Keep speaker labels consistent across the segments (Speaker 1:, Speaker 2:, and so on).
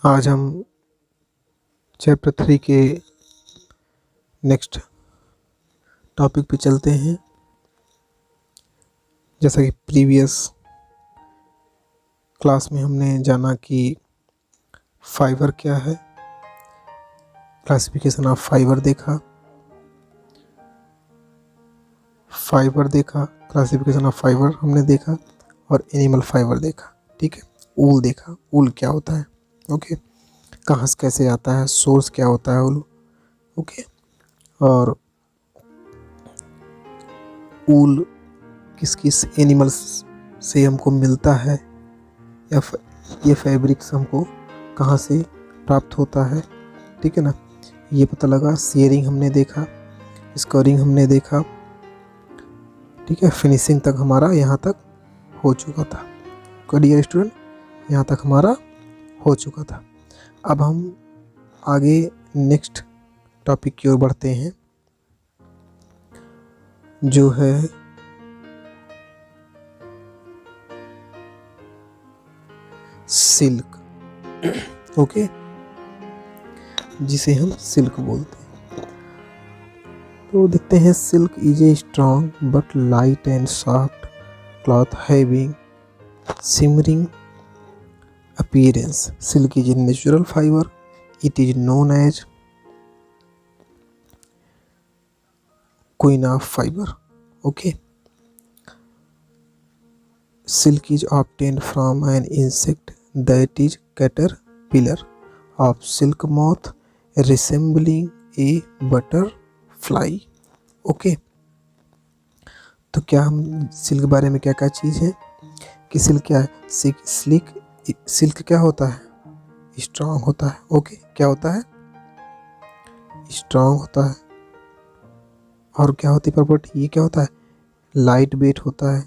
Speaker 1: आज हम चैप्टर 3 के नेक्स्ट टॉपिक पे चलते हैं। जैसा कि प्रीवियस क्लास में हमने जाना कि फाइबर क्या है, क्लासिफिकेशन ऑफ फाइबर देखा, क्लासिफिकेशन ऑफ फाइबर हमने देखा और एनिमल फाइबर देखा। ठीक है, ऊल देखा, ऊल क्या होता है, ओके, कहाँ से कैसे आता है, सोर्स क्या होता है ऊल, ओके, और ऊल किस किस एनिमल्स से हमको मिलता है या ये फैब्रिक्स हमको कहाँ से प्राप्त होता है। ठीक है ना, ये पता लगा। शेयरिंग हमने देखा, स्कोरिंग हमने देखा, ठीक है, फिनिशिंग तक हमारा यहाँ तक हो चुका था। डियर स्टूडेंट, यहाँ तक हमारा हो चुका था। अब हम आगे नेक्स्ट टॉपिक की ओर बढ़ते हैं, जो है सिल्क, ओके, जिसे हम सिल्क बोलते हैं। तो देखते हैं, silk is a strong but light and soft cloth having shimmering appearance. Silk is a natural fibre, it is known as queen of fibre, okay. Silk is obtained from an insect that is caterpillar of silk moth resembling a butterfly, okay. तो क्या हम silk के बारे में क्या क्या चीज़ है कि सिल्क क्या है, सिल्क क्या होता है, स्ट्रांग होता है, ओके, क्या होता है, स्ट्रांग होता है। और क्या होती है प्रॉपर्टी, ये क्या होता है, लाइट वेट होता है,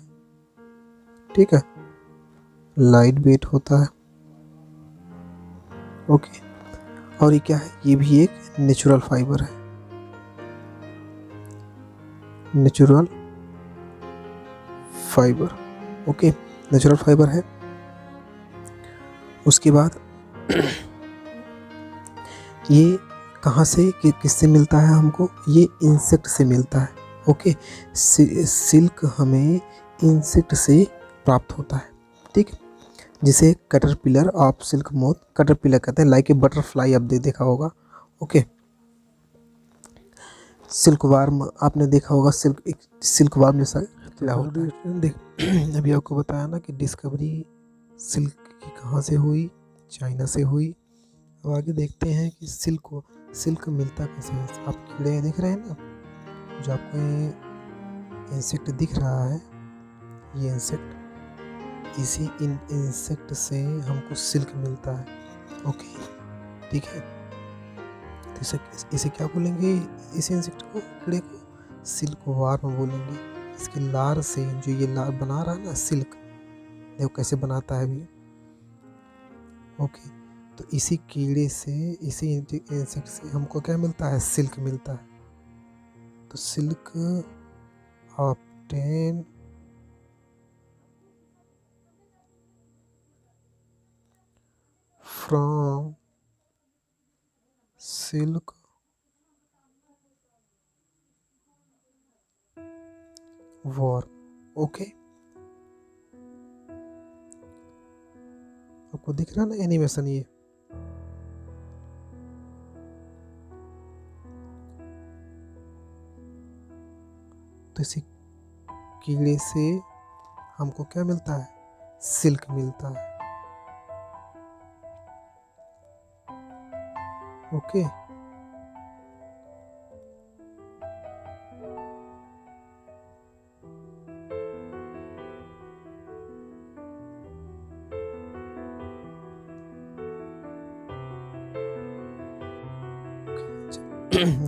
Speaker 1: ठीक है, लाइट वेट होता है, ओके। और ये क्या है, ये भी एक नेचुरल फाइबर है, natural fibre, okay, natural fibre है। उसके बाद ये कहाँ से किससे मिलता है हमको, ये इंसेक्ट से मिलता है, ओके। सिल्क हमें इंसेक्ट से प्राप्त होता है, ठीक, जिसे caterpillar of silk moth, caterpillar कहते हैं, लाइक ए बटरफ्लाई, आप देखा होगा, ओके। सिल्क वार्म आपने देखा होगा, सिल्क वार्म जैसा क्या होता है। देख अभी आपको बताया ना कि डिस्कवरी सिल्क की कहाँ से हुई, चाइना से हुई। अब आगे देखते हैं कि सिल्क मिलता कैसे है। आप कीड़े देख रहे हैं ना, जो आपको ये इंसेक्ट दिख रहा है, ये इंसेक्ट, इसी इंसेक्ट से हमको सिल्क मिलता है, ओके, ठीक है। तो इसे क्या बोलेंगे, इस इंसेक्ट को, कीड़े को सिल्क वार्म बोलेंगे। इसके लार से जो ये लार बना रहा है ना सिल्क, देखो कैसे बनाता है अभी, ओके। तो इसी कीड़े से, इसी इंसेक्ट से हमको क्या मिलता है, सिल्क मिलता है। तो silk obtain from silk worm, okay. आपको दिख रहा है ना एनिमेशन, ये तो इसी कीड़े से हमको क्या मिलता है, सिल्क मिलता है, ओके।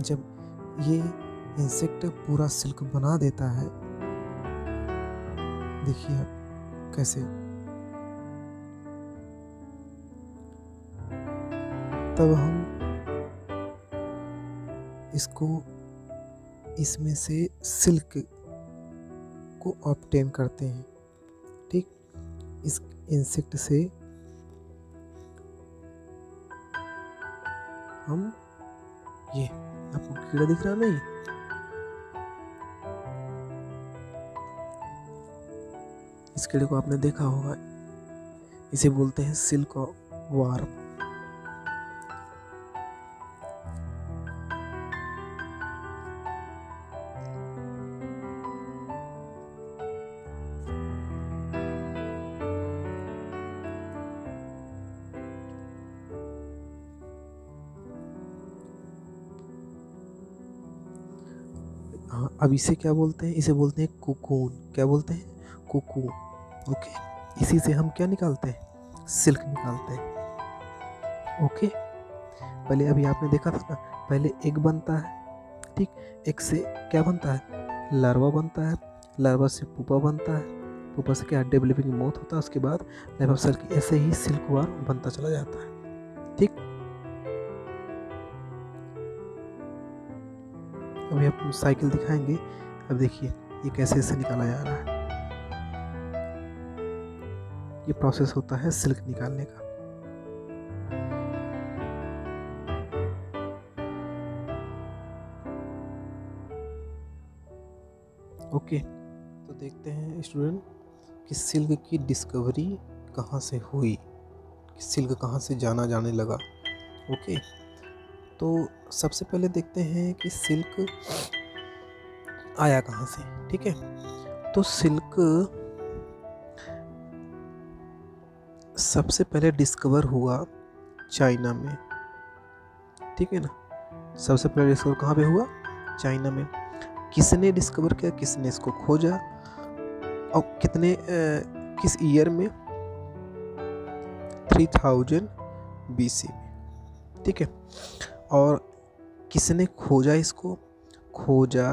Speaker 1: जब ये इंसेक्ट पूरा सिल्क बना देता है, देखिए आप कैसे, तब हम इसको, इसमें से सिल्क को ऑब्टेन करते हैं, ठीक। इस इंसेक्ट से हम ये आपको कीड़ा दिख रहा नहीं, इस कीड़े को आपने देखा होगा, इसे बोलते हैं सिल्क वार्म। हाँ, अब इसे क्या बोलते हैं, इसे बोलते हैं कोकून। क्या बोलते हैं? कोकून। ओके, इसी से हम क्या निकालते हैं? सिल्क निकालते हैं। ओके, पहले अभी आपने देखा था ना, पहले एग बनता है, ठीक, एग से क्या बनता है? लार्वा बनता है, लार्वा से पुपा बनता है, पुपा से क्या डेवलपिंग मोथ होता है, उसके बाद लाइफ साइकिल, ऐसे ही सिल्क वार्म बनता चला जाता है। ठीक, अभी आप साइकिल दिखाएंगे। अब देखिए ये कैसे से निकाला जा रहा है, ये प्रोसेस होता है सिल्क निकालने का। ओके, तो देखते हैं स्टूडेंट कि सिल्क की डिस्कवरी कहाँ से हुई, सिल्क कहाँ से जाने लगा। ओके, तो सबसे पहले देखते हैं कि सिल्क आया कहाँ से। ठीक है, तो सिल्क सबसे पहले डिस्कवर हुआ चाइना में। ठीक है ना, सबसे पहले डिस्कवर कहाँ पे हुआ? चाइना में। किसने डिस्कवर किया, किसने इसको खोजा और किस ईयर में? 3000 BC में। ठीक है, और किसने खोजा इसको? खोजा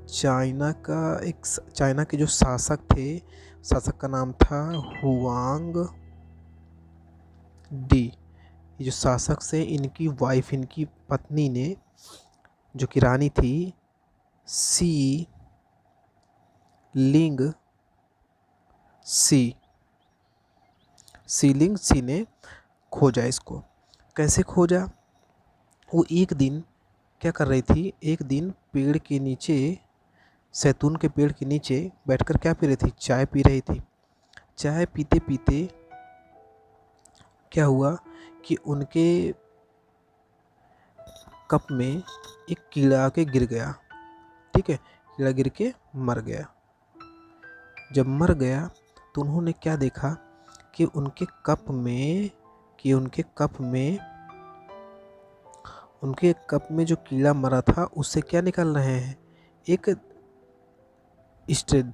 Speaker 1: चाइना के जो शासक थे, शासक का नाम था हुआंग डी। ये जो शासक से इनकी वाइफ, इनकी पत्नी ने, जो कि रानी थी, सी लिंग सी ने खोजा इसको। कैसे खोजा? वो एक दिन क्या कर रही थी, एक दिन पेड़ के नीचे, सैतून के पेड़ के नीचे बैठकर क्या पी रही थी? चाय पी रही थी। चाय पीते पीते क्या हुआ कि उनके कप में एक कीड़ा आके गिर गया। ठीक है, कीड़ा गिर के मर गया। जब मर गया तो उन्होंने क्या देखा कि उनके कप में जो कीड़ा मरा था उससे क्या निकल रहे हैं? एक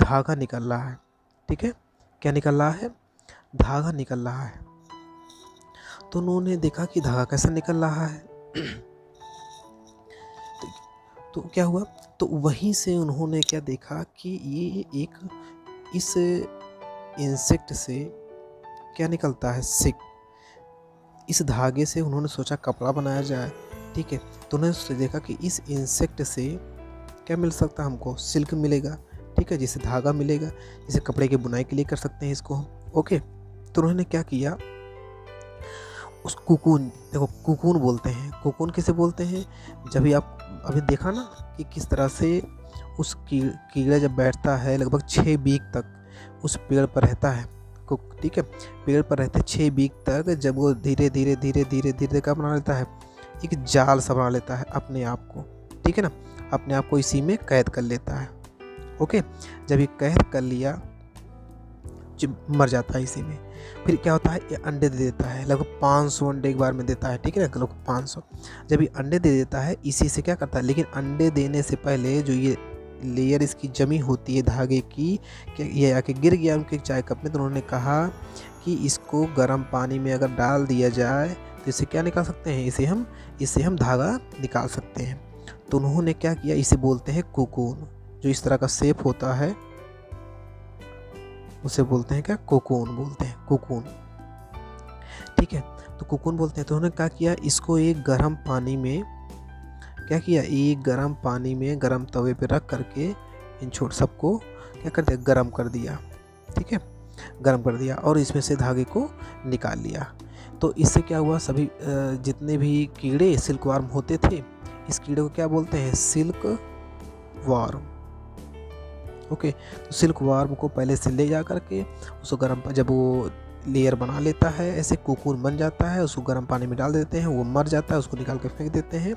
Speaker 1: धागा निकल रहा है। ठीक है, क्या निकल रहा है? धागा निकल रहा है। तो उन्होंने देखा कि धागा कैसे निकल रहा है। तो क्या हुआ? तो वहीं से उन्होंने क्या देखा कि ये इस इंसेक्ट से क्या निकलता है? सिल्क। इस धागे से उन्होंने सोचा कपड़ा बनाया जाए। ठीक है, तो उन्होंने देखा कि इस इंसेक्ट से क्या मिल सकता है हमको? सिल्क मिलेगा। ठीक है, जिससे धागा मिलेगा, जिसे कपड़े की बुनाई के लिए कर सकते हैं इसको हम। ओके, तो उन्होंने क्या किया, उस कुकून, देखो कुकून बोलते हैं, कुकून किसे बोलते हैं? जब भी आप अभी देखा ना कि किस तरह से उस कीड़ा जब बैठता है लगभग 6 वीक तक उस पेड़ पर रहता है। ठीक है, पेड़ पर रहते 6 वीक तक, जब वो धीरे धीरे क्या बना लेता है? एक जाल सा बना लेता है अपने आप को। ठीक है ना, अपने आप को इसी में कैद कर लेता है। ओके, जब ये कैद कर लिया, जब मर जाता है इसी में, फिर क्या होता है? ये अंडे दे देता है, लगभग 500 अंडे एक बार में देता है। ठीक है ना, लगभग 500। जब ये अंडे दे देता है, इसी से क्या करता है? लेकिन अंडे देने से पहले जो ये लेयर इसकी जमी होती है धागे की, ये आके गिर गया उनके चाय कप में, तो उन्होंने कहा कि इसको गर्म पानी में अगर डाल दिया जाए तो इसे क्या निकाल सकते हैं? इसे हम धागा निकाल सकते हैं। तो उन्होंने क्या किया, इसे बोलते हैं कोकून। जो इस तरह का शेप होता है उसे बोलते हैं क्या? कोकून बोलते हैं, कोकून। ठीक है, तो कोकून बोलते हैं। तो उन्होंने क्या किया, इसको एक गर्म पानी में क्या किया, एक गर्म पानी में गर्म तवे पे रख करके इन छोट सबको क्या कर दिया? गर्म कर दिया। ठीक है, गर्म कर दिया और इसमें से धागे को निकाल लिया। तो इससे क्या हुआ, सभी जितने भी कीड़े सिल्क वार्म होते थे, इस कीड़े को क्या बोलते हैं, सिल्क वार्म। ओके, तो सिल्क वार्म को पहले से ले जा करके उसको गर्म, जब वो लेयर बना लेता है, ऐसे कोकून बन जाता है, उसको गर्म पानी में डाल देते हैं, वो मर जाता है, उसको निकाल के फेंक देते हैं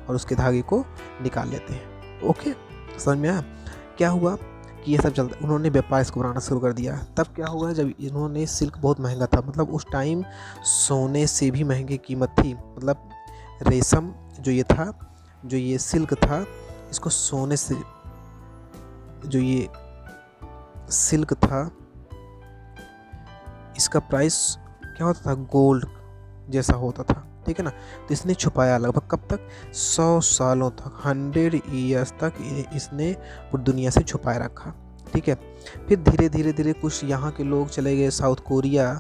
Speaker 1: और उसके धागे को निकाल लेते हैं। ओके, समझ में आया क्या हुआ कि ये सब चलता, उन्होंने व्यापार इसको बनाना शुरू कर दिया। तब क्या हुआ, जब इन्होंने, सिल्क बहुत महंगा था, मतलब उस टाइम सोने से भी महंगी कीमत थी, मतलब रेशम जो ये था, जो ये सिल्क था, इसको सोने से, जो ये सिल्क था इसका प्राइस क्या होता था, गोल्ड जैसा होता था, ठीक है ना। तो इसने छुपाया लगभग कब तक, 100 सालों तक, 100 ईयर्स तक इसने पूरी दुनिया से छुपाए रखा, ठीक है। फिर धीरे धीरे धीरे कुछ यहाँ के लोग चले गए साउथ कोरिया,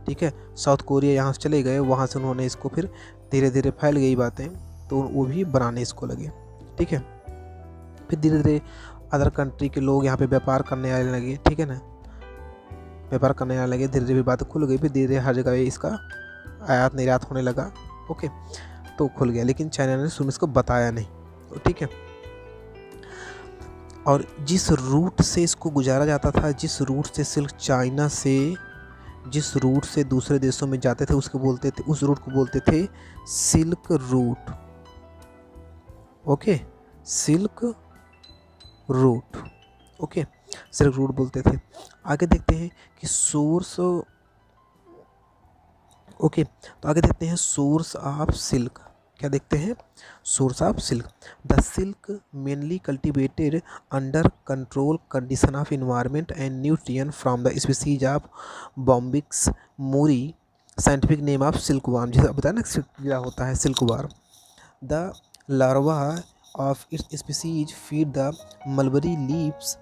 Speaker 1: ठीक है, साउथ कोरिया यहाँ से चले गए, वहाँ से उन्होंने इसको, फिर धीरे धीरे फैल गई बातें, तो वो भी बनाने इसको लगे, ठीक है। फिर धीरे धीरे अदर कंट्री के लोग यहाँ पे व्यापार करने आने लगे, ठीक है ना, व्यापार करने आने लगे, धीरे धीरे बातें खुल गई, फिर धीरे धीरे हर जगह इसका आयात निर्यात होने लगा। ओके, तो खुल गया, लेकिन चाइना ने शुरू में इसको बताया नहीं, तो ठीक है। और जिस रूट से इसको गुजारा जाता था, जिस रूट से सिल्क चाइना से, जिस रूट से दूसरे देशों में जाते थे, उसको बोलते थे, उस रूट को बोलते थे silk route. Okay, silk route, okay, silk route बोलते थे। आगे देखते हैं कि सोर्स, ओके, तो आगे देखते हैं सोर्स ऑफ सिल्क, क्या देखते हैं, source of silk. The silk mainly cultivated under control condition of environment and nutrient from the species of Bombyx Mori, scientific name of silk warm, जैसे बताया ना कीड़ा होता है silk warm. The larva of its species feed the mulberry leaves,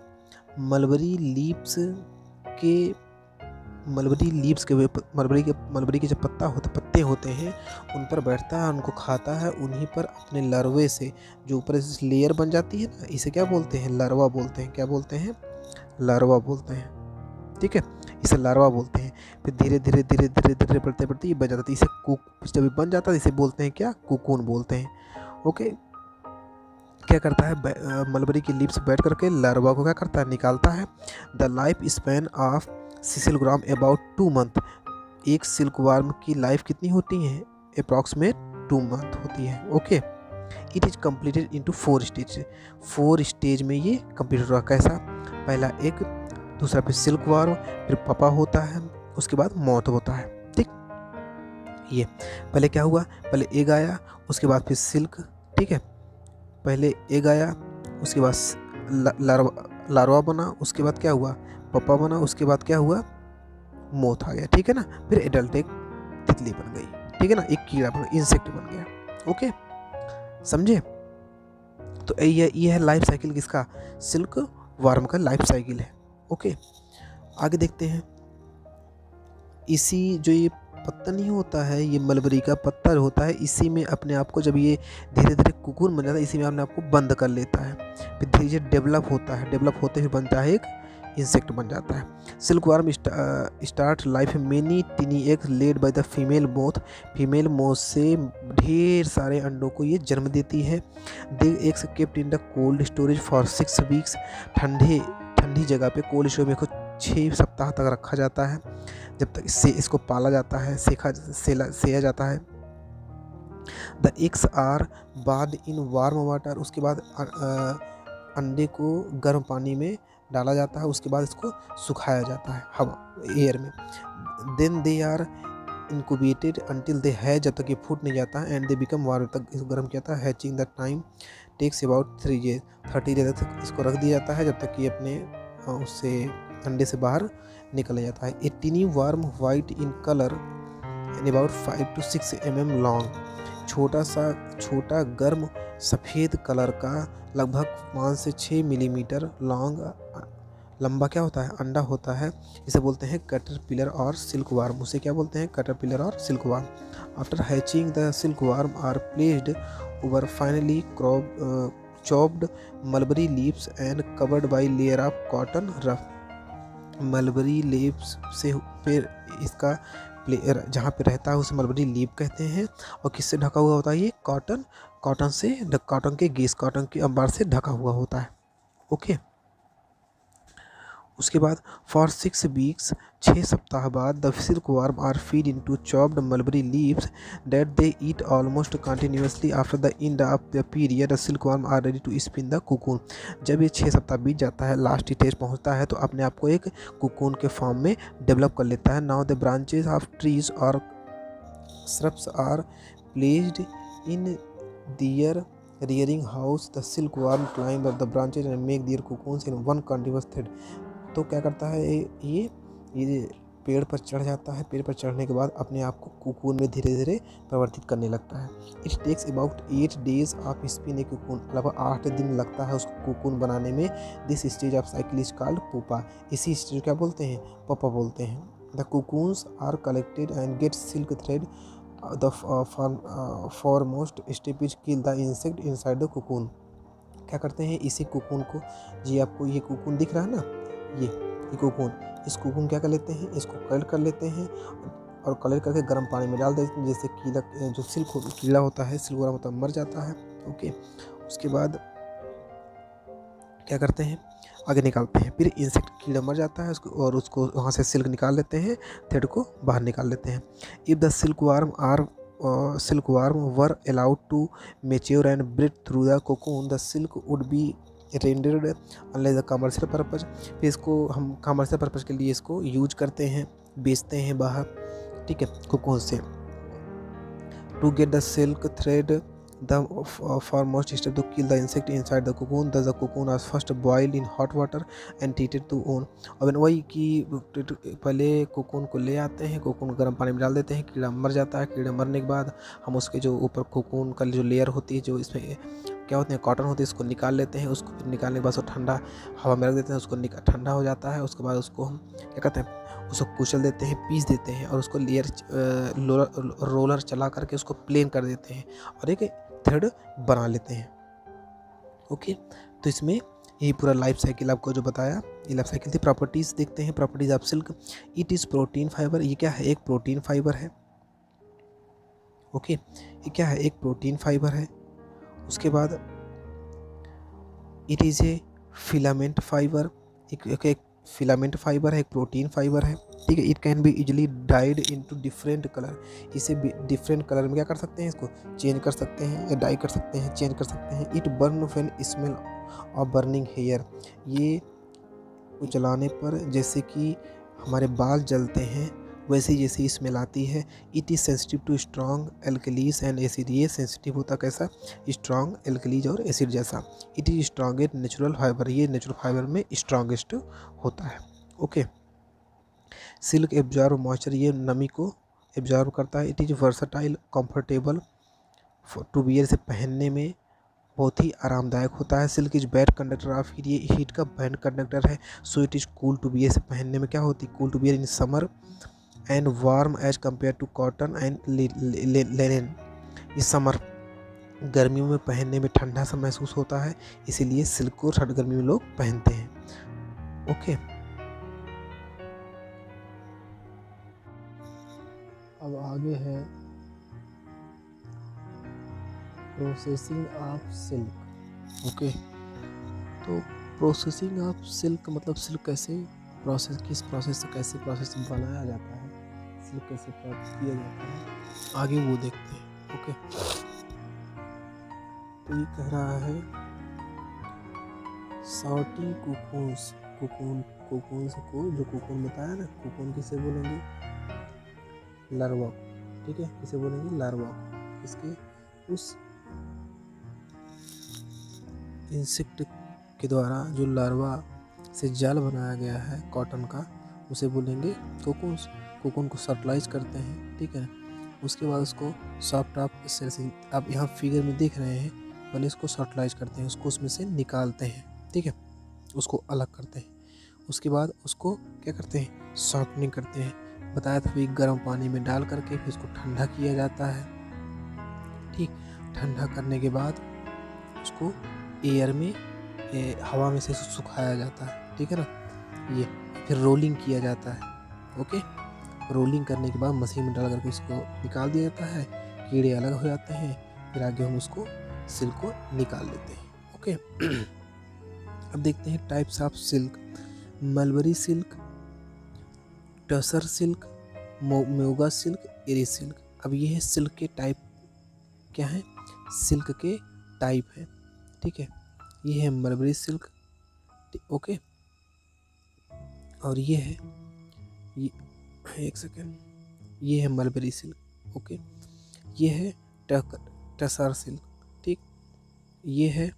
Speaker 1: mulberry leaves के, mulberry के जो पत्ते होते हैं उन पर बैठता है, उनको खाता है, उन्हीं पर अपने लार्वे से, जो ऊपर लेयर बन जाती है ना, इसे क्या बोलते हैं, लार्वा बोलते हैं, क्या बोलते हैं, लार्वा बोलते हैं, ठीक है, इसे लार्वा बोलते हैं। फिर धीरे धीरे धीरे धीरे धीरे बढ़ते बढ़ते ये बन जाता है, इसे जब बन जाता है इसे बोलते हैं क्या, कोकून बोलते हैं। ओके, क्या करता है, मलबरी की लीव्स बैठ करके लार्वा को क्या करता है, निकालता है। The life span of silkworm about 2 month, एक सिल्कवार्म की लाइफ कितनी होती है, अप्रॉक्सीमेट 2 मंथ होती है। Okay, it is completed into 4 stage, 4 stage में ये कंप्लीट हुआ। कैसा, पहला एग, दूसरा फिर सिल्कवार्म, फिर पपा होता है, उसके बाद मॉथ होता है, ठीक। ये पहले क्या हुआ, पहले एग आया, उसके बाद फिर सिल्क, ठीक है, पहले एग आया, उसके बाद लार्वा बना, उसके बाद क्या हुआ, पप्पा बना, उसके बाद क्या हुआ, मोथ आ गया, ठीक है ना। फिर एडल्ट एक तितली बन गई, ठीक है ना, एक कीड़ा बन गया, इंसेक्ट बन गया। ओके, समझे। तो ये है लाइफ साइकिल किसका, सिल्क वार्म का लाइफ साइकिल है। ओके, आगे देखते हैं। इसी जो ये पत्ता नहीं होता है, ये मलबरी का पत्ता होता है, इसी में अपने आप को, जब ये धीरे धीरे कोकून बन जाता है, इसी में अपने आप को बंद कर लेता है, फिर धीरे धीरे डेवलप होता है, डेवलप होते हुए बनता है एक इंसेक्ट बन जाता है। Silk worm start life many tiny egg laid by the female moth, female moth से ढेर सारे अंडों को ये जन्म देती है। They eggs kept in the cold storage for 6 weeks, ठंडी जगह पे कोल्ड स्टोरेज में 6 सप्ताह तक रखा जाता है, जब तक इसको पाला जाता है, सेया जाता है। द एग्स आर बाद इन वार्म वाटर, उसके बाद अंडे को गर्म पानी में डाला जाता है, उसके बाद इसको सुखाया जाता है हवा, एयर में। Then they are incubated until they है, जब तक ये फूट नहीं जाता है, एंड दे बिकम वार्म, तक इसको गर्म किया जाता है। Hatching the time takes about 30 days तक इसको रख दिया जाता है, जब तक कि अपने उससे अंडे से बाहर निकल जाता है। A tiny worm white in colour and about 5 to 6 mm long, छोटा गर्म सफ़ेद कलर का, लगभग 5 से 6 मिलीमीटर लंबा क्या होता है, अंडा होता है। इसे बोलते हैं कैटरपिलर और सिल्क वार्म, उसे क्या बोलते हैं, कैटरपिलर और silk worm. After hatching the silk worm are placed over finally chopped mulberry leaves and covered by layer of cotton ruff। Mulberry leaves से फिर इसका जहाँ पे रहता है उसे मलबरी लीफ कहते हैं। और किससे ढका हुआ होता है ये? कॉटन के गीस, कॉटन के अंबार से ढका हुआ होता है। ओके। उसके बाद फॉर 6 वीक्स, 6 सप्ताह बाद the silk worm are feed into chopped mulberry leaves that they eat almost continuously after the end of the period silk worm are ready to spin the cocoon. जब ये 6 सप्ताह बीत जाता है, लास्ट स्टेज पहुंचता है, तो अपने आप को एक कुकून के फॉर्म में डेवलप कर लेता है। Now the branches of trees और shrubs are placed in their rearing house. The silkworm climb up the branches and make their cocoons in one continuous thread. तो क्या करता है ये पेड़ पर चढ़ जाता है। पेड़ पर चढ़ने के बाद अपने आप को कुकून में धीरे धीरे परिवर्तित करने लगता है। It takes about 8 days of spin a cocoon. लगभग 8 दिन लगता है उसको कुकून बनाने में। This stage of cycle is called pupa. इसी स्टेज क्या बोलते हैं? पपा बोलते हैं। The cocoons are collected and get silk thread. The foremost step is kill the insect inside the cocoon. क्या करते हैं इसी कुकून को? जी आपको ये कुकून दिख रहा है ना, ये कुकून, इस कुकून क्या कर लेते हैं? इसको कलर कर लेते हैं और कलर करके गर्म पानी में डाल देते हैं। जैसे कीड़ा, जो कीड़ा होता है, सिल्कवर्म होता है, मर जाता है। ओके। उसके बाद क्या करते हैं? आगे निकालते हैं। फिर इंसेक्ट कीड़ा मर जाता है और उसको वहाँ से सिल्क निकाल लेते हैं, थ्रेड को बाहर निकाल लेते हैं। If the silkworm were allowed to mature and breathe through the cocoon the silk would be rendered unless the commercial purpose. फिर इसको हम कमर्शियल पर्पज के लिए इसको यूज करते हैं, बेचते हैं बाहर, ठीक है, कोकून से। To get the silk thread the foremost step to kill the insect inside the cocoon. Thus the cocoon was first boiled in hot water and treated to own. और वही कि पहले कोकून को ले आते हैं, कोकून गर्म पानी में डाल देते हैं, कीड़ा मर जाता है। कीड़ा मरने के बाद हम उसके जो ऊपर कोकून का जो लेयर होती है, जो इसमें क्या होते हैं, कॉटन होती है, इसको निकाल लेते हैं। उसको निकालने के बाद उसको ठंडा हवा में रख देते हैं, उसको ठंडा हो जाता है। उसके बाद उसको हम क्या कहते हैं, उसको कुचल देते हैं, पीस देते हैं और उसको लेयर रोलर चला करके उसको प्लेन कर देते हैं और एक थ्रेड बना लेते हैं। ओके। तो इसमें यही पूरा लाइफ साइकिल आपको जो बताया, ये लाइफ साइकिल थी। प्रॉपर्टीज़ देखते हैं। Properties of silk. It is protein fibre. ये क्या है? एक प्रोटीन फाइबर है। ओके। ये क्या है? एक प्रोटीन फाइबर है। उसके बाद it is a filament fibre. एक फिलामेंट फाइबर है, एक प्रोटीन फाइबर है, ठीक है। It can be easily died into different colour. इसे डिफरेंट कलर में क्या कर सकते हैं? इसको चेंज कर सकते हैं या डाई कर सकते हैं, चेंज कर सकते हैं। It burn when smell of burning hair. ये जलाने पर जैसे कि हमारे बाल जलते हैं, वैसे जैसे स्मेल आती है। It is sensitive to strong alkalis and acid. ये सेंसिटिव होता कैसा? स्ट्रॉन्ग एल्कलीज और एसिड जैसा। It is strongest natural fibre. ये नेचुरल फाइबर में स्ट्रॉन्गेस्ट होता है। ओके। Silk absorb moisture. ये नमी को एब्जॉर्ब करता है। It is versatile comfortable to wear. से पहनने में बहुत ही आरामदायक होता है। Silk is bad conductor of heat. ये हीट का बैड कंडक्टर है। So it is cool to wear. से पहनने में क्या होती है? Cool to wear in summer and warm as compare to cotton and linen. इस समर, गर्मियों में पहनने में ठंडा सा महसूस होता है, इसीलिए सिल्क को ठंड गर्मी में लोग पहनते हैं। ओके। अब आगे है प्रोसेसिंग ऑफ सिल्क। ओके। तो प्रोसेसिंग ऑफ सिल्क मतलब सिल्क कैसे किस प्रोसेस से कैसे प्रोसेस बनाया जाता है, सिल्क कैसे प्राप्त किया जाता है, आगे वो देखते हैं। ओके। तो ये कह रहा है सॉर्टिंग कुकून्स को, जो कुकून बताया ना, कुकून किसे बोलेंगे? लार्वा। ठीक है, किसे बोलेंगे? लार्वा। इसके उस इंसेक्ट के द्वारा जो लार्वा से जाल बनाया गया है कॉटन का, उसे बोलेंगे कोकून्स। कोकून को फर्टिलाइज करते हैं, ठीक है। उसके बाद उसको सॉफ्ट ऑफ सेल्स, आप यहाँ फिगर में देख रहे हैं, पहले इसको फर्टिलाइज करते हैं, उसको उसमें से निकालते हैं, ठीक है, उसको अलग करते हैं। उसके बाद उसको क्या करते हैं? सॉफ्टनिंग करते हैं। बताया था भी, गर्म पानी में डाल करके फिर उसको ठंडा किया जाता है, ठीक। ठंडा करने के बाद उसको एयर में, हवा में से सुखाया जाता है, ठीक है ना। ये फिर रोलिंग किया जाता है। ओके। रोलिंग करने के बाद मशीन में डाल करके उसको निकाल दिया जाता है, कीड़े अलग हो जाते हैं, फिर आगे हम उसको सिल्क को निकाल लेते हैं। ओके। अब देखते हैं types of silk. Mulberry silk, tussar silk, muga silk, eri silk. अब ये है सिल्क के टाइप, क्या है, सिल्क के टाइप है, ठीक है। ये है मलबरी सिल्क, ओके। और ये है, ये एक सेकेंड, ये है मलबरी सिल्क, ओके। ये है टसर सिल्क, ठीक। ये है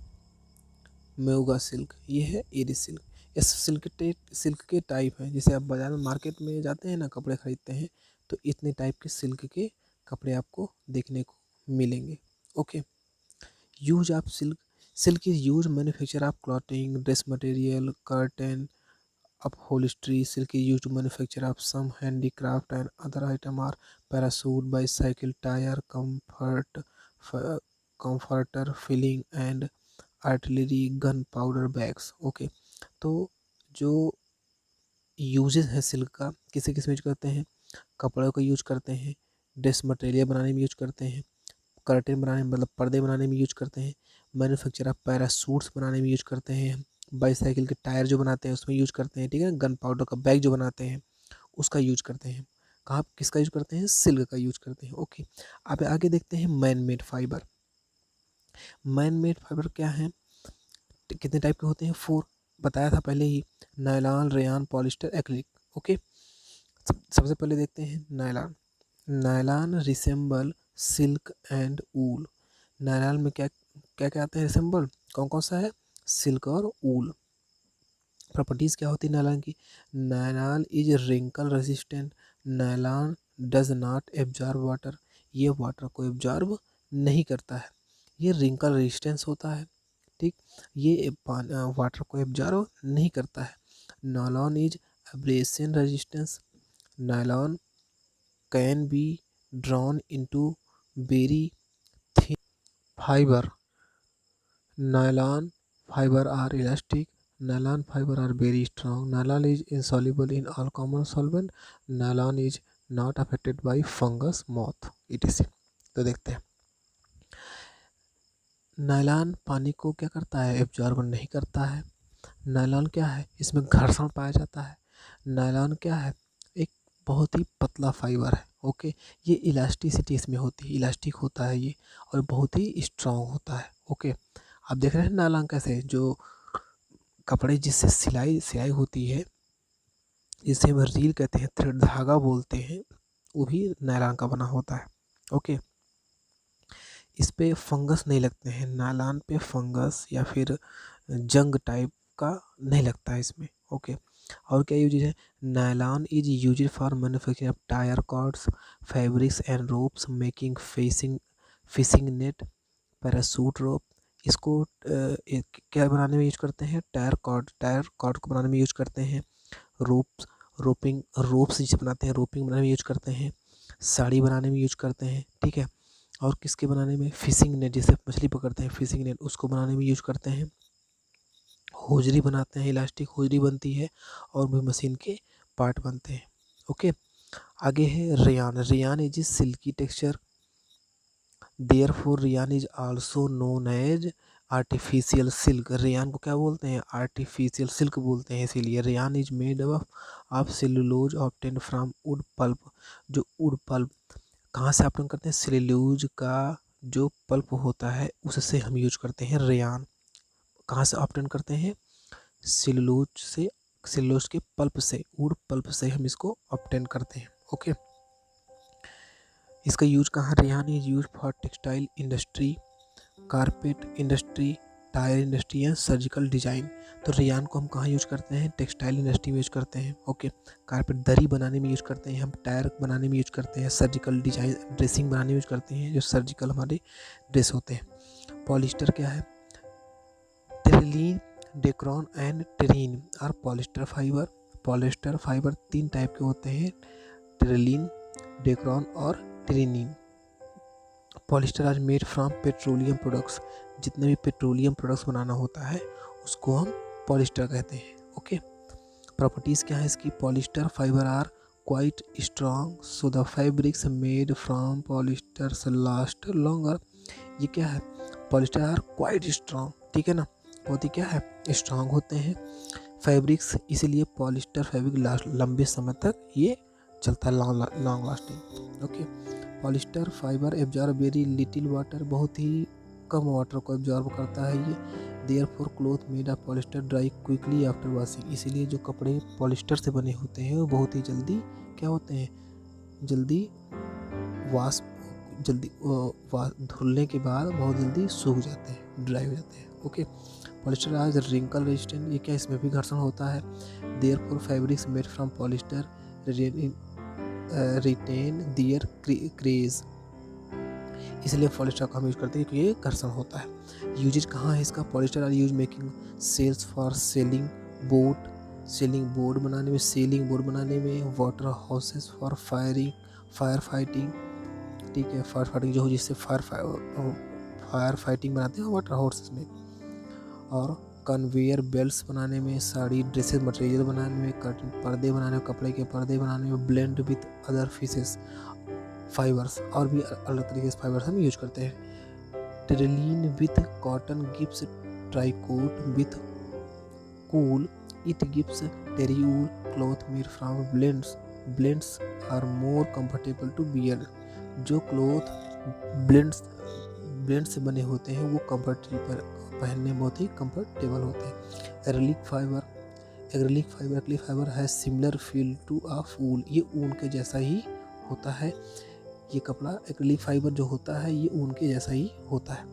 Speaker 1: मोगा सिल्क, ये है एरी सिल्क। ये सिल्क के टाइप हैं। जैसे आप बाजार में मार्केट में जाते हैं ना, कपड़े खरीदते हैं, तो इतने टाइप के सिल्क के कपड़े आपको देखने को मिलेंगे। Okay. Use of silk. Silk is use manufacture of clothing, dress material, curtain, upholstery. Silk is used to manufacture of some handicraft and other item are parachute, bicycle tire, comforter, filling and artillery gun powder bags. Okay. तो जो uses है silk का, किसे किस में use करते हैं, कपड़ों का यूज करते हैं, ड्रेस मटेरियल बनाने में यूज करते हैं, कर्टेन बनाने में मतलब पर्दे बनाने में यूज करते हैं, मैन्युफैक्चर ऑफ पैरासूट्स बनाने में यूज करते हैं, बाईसाइकिल के टायर जो बनाते हैं उसमें यूज करते हैं, ठीक है। गन पाउडर का बैग जो बनाते हैं उसका यूज करते हैं। कहाँ किसका यूज करते हैं, सिल्क का यूज करते हैं। ओके। अब आगे देखते हैं man made fibre. Man made fibre क्या है, कितने टाइप के होते हैं, 4 बताया था पहले ही, nylon, rayon, polyester, acrylic. Okay. सबसे पहले देखते हैं nylon. Nylon resemble silk and wool. Nylon में क्या क्या क्या आते हैं, रिसेंबल कौन कौन सा है, सिल्क और ऊल। प्रॉपर्टीज़ क्या होती है नायलॉन की, nylon is wrinkle resistant, nylon does not absorb water, ये वाटर को एब्जॉर्ब नहीं करता है, ये रिंकल रेजिस्टेंस होता है, ठीक। ये वाटर को एब्जॉर्ब नहीं करता है। Nylon is abrasion resistance, nylon can be drawn into very thin fibre, nylon fibre are elastic, nylon fiber are very strong, nylon is insoluble in all common solvent, nylon is not affected by fungus, moth etc. तो देखते हैं nylon पानी को क्या करता है, absorb नहीं करता है। नायलॉन क्या है, इसमें घर्षण पाया जाता है। नायलॉन क्या है, एक बहुत ही पतला फाइबर है, ओके। ये इलास्टिसिटी इसमें होती है, इलास्टिक होता है ये, और बहुत ही स्ट्रांग होता है, ओके। आप देख रहे हैं नायलॉन कैसे, जो कपड़े जिससे सिलाई होती है, जिसे हम रील कहते हैं, थ्रेड धागा बोलते हैं, वो भी नायलॉन का बना होता है, ओके। इस पे फंगस नहीं लगते हैं, नायलॉन पे फंगस या फिर जंग टाइप का नहीं लगता है इसमें, ओके। और क्या यूज है, nylon is use for manufacture of tyre cords, fabrics and ropes, making fishing net, parachute rope. इसको क्या बनाने में यूज करते हैं, टायर कॉर्ड को बनाने में यूज करते हैं, रोप्स जिसे बनाते हैं, रोपिंग बनाने में यूज करते हैं, साड़ी बनाने में यूज करते हैं, ठीक है। और किसके बनाने में, फिशिंग नेट, जिसे मछली पकड़ते हैं, फिशिंग नेट, उसको बनाने में यूज करते हैं। होजरी बनाते हैं, इलास्टिक होजरी बनती है, और भी मशीन के पार्ट बनते हैं, ओके। आगे है rayon. Rayon is silky texture, therefore rayon is also known as artificial silk. Rayon को क्या बोलते हैं, आर्टिफिशियल सिल्क बोलते हैं, इसीलिए rayon is made of cellulose obtained from wood pulp. जो वुड पल्प कहाँ से ऑब्टेन करते हैं, सेलुलोज का जो पल्प होता है उससे हम यूज करते हैं रेयान। कहाँ से ऑब्टेन करते हैं, सेलुलोज से, सेलुलोज के पल्प से, वुड पल्प से हम इसको ऑब्टेन करते हैं, ओके। इसका यूज कहाँ, rayon is use for textile industry, carpet industry, tyre industry and surgical design. तो रेयान को हम कहाँ यूज करते हैं, टेक्सटाइल इंडस्ट्री में यूज करते हैं, ओके। कारपेट दरी बनाने में यूज करते हैं हम, टायर बनाने में यूज करते हैं, सर्जिकल डिजाइन ड्रेसिंग बनाने में यूज करते हैं, जो सर्जिकल हमारे ड्रेस होते हैं। पॉलिस्टर क्या है, टेरिलीन, डेक्रॉन एंड टेरीन और polyester fibre. Polyester fibre 3 type के होते हैं, टेरिलीन, डेक्रॉन और टेरीनिन। पॉलिस्टर आज मेड फ्रॉम पेट्रोलियम प्रोडक्ट्स, जितने भी पेट्रोलियम प्रोडक्ट्स बनाना होता है उसको हम पॉलिस्टर कहते हैं, ओके। प्रॉपर्टीज़ क्या है इसकी, polyester fibre are quite strong, so the fabrics made from polyesters last longer. ये क्या है, पॉलिस्टर आर क्वाइट स्ट्रॉन्ग, ठीक है ना, बहुत ही क्या है, स्ट्रॉन्ग होते हैं फैब्रिक्स, इसीलिए पॉलिस्टर फैब्रिक लास्ट लंबे समय तक ये चलता है, long lasting. Okay, polyester fibre absorb very little water, बहुत ही कम वाटर को एब्जॉर्ब करता है ये। Therefore cloth made of polyester dry quickly after washing, इसीलिए जो कपड़े पॉलिस्टर से बने होते हैं वो बहुत ही जल्दी क्या होते हैं, जल्दी वॉश, जल्दी धुलने के बाद बहुत जल्दी सूख जाते हैं, ड्राई हो जाते हैं। ओके, पॉलिस्टर आज रिंकल रेजिस्टेंट, ये क्या, इसमें भी घर्षण होता है। Therefore fabrics made from polyester retain their crease, इसलिए पॉलिस्टर का हम यूज करते हैं क्योंकि ये घर्षण होता है। यूजेज कहाँ है इसका, polyester are use making sails for sailing boat, sailing board बनाने में, सेलिंग बोर्ड बनाने में, water houses for fire fighting, ठीक है, फायर फाइटिंग जो हो जिससे फायर फाइटिंग बनाते हैं वाटर हाउसेस में, और कन्वेयर बेल्ट्स बनाने में, साड़ी ड्रेसेस मटेरियल बनाने में, कर्टन पर्दे बनाने में, कपड़े के पर्दे बनाने में, blend with other fishes fibres, और भी अलग तरीके से फाइबर्स हम यूज करते हैं। Terylene with cotton gives tricot with wool, it gives terywool cloth made from blends are more comfortable to bear, जो क्लॉथ ब्लेंड से बने होते हैं वो कंफर्टेबल, पहनने में बहुत ही कंफर्टेबल होते हैं। एक्रिलिक फाइबर है similar feel two of wool, ये ऊन के जैसा ही होता है, ये कपड़ा एक्रिलिक फाइबर जो होता है ये ऊन के जैसा ही होता है।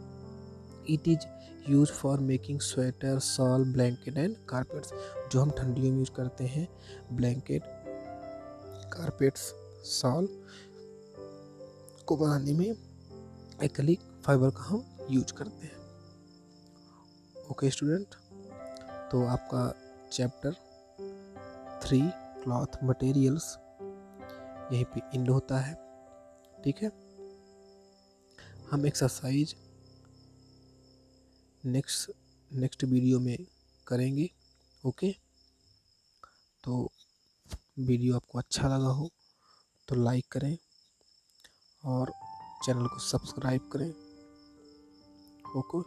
Speaker 1: It is use for making sweater, shawl, blanket and carpets, जो हम ठंडियों में यूज करते हैं, ब्लैंकेट, कारपेट्स, शॉल को बनाने में एक्रिलिक फाइबर का हम यूज करते हैं। ओके स्टूडेंट, तो आपका चैप्टर 3 क्लॉथ मटेरियल्स यहीं पे एंड होता है, ठीक है। हम एक्सरसाइज नेक्स्ट वीडियो में करेंगे। ओके, तो वीडियो आपको अच्छा लगा हो तो लाइक करें और चैनल को सब्सक्राइब करें। ओके,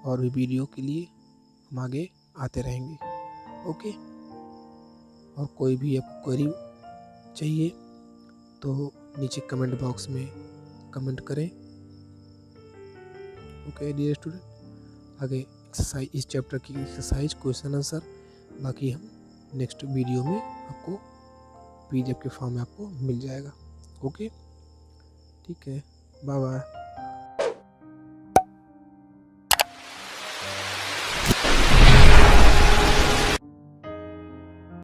Speaker 1: और भी वीडियो के लिए हम आगे आते रहेंगे। ओके, और कोई भी आपको क्वेरी चाहिए तो नीचे कमेंट बॉक्स में कमेंट करें। ओके डियर स्टूडेंट, आगे एक्सरसाइज, इस चैप्टर की एक्सरसाइज, क्वेश्चन आंसर बाकी हम नेक्स्ट वीडियो में आपको PDF के फॉर्म में आपको मिल जाएगा। ओके, ठीक है, बाय बाय।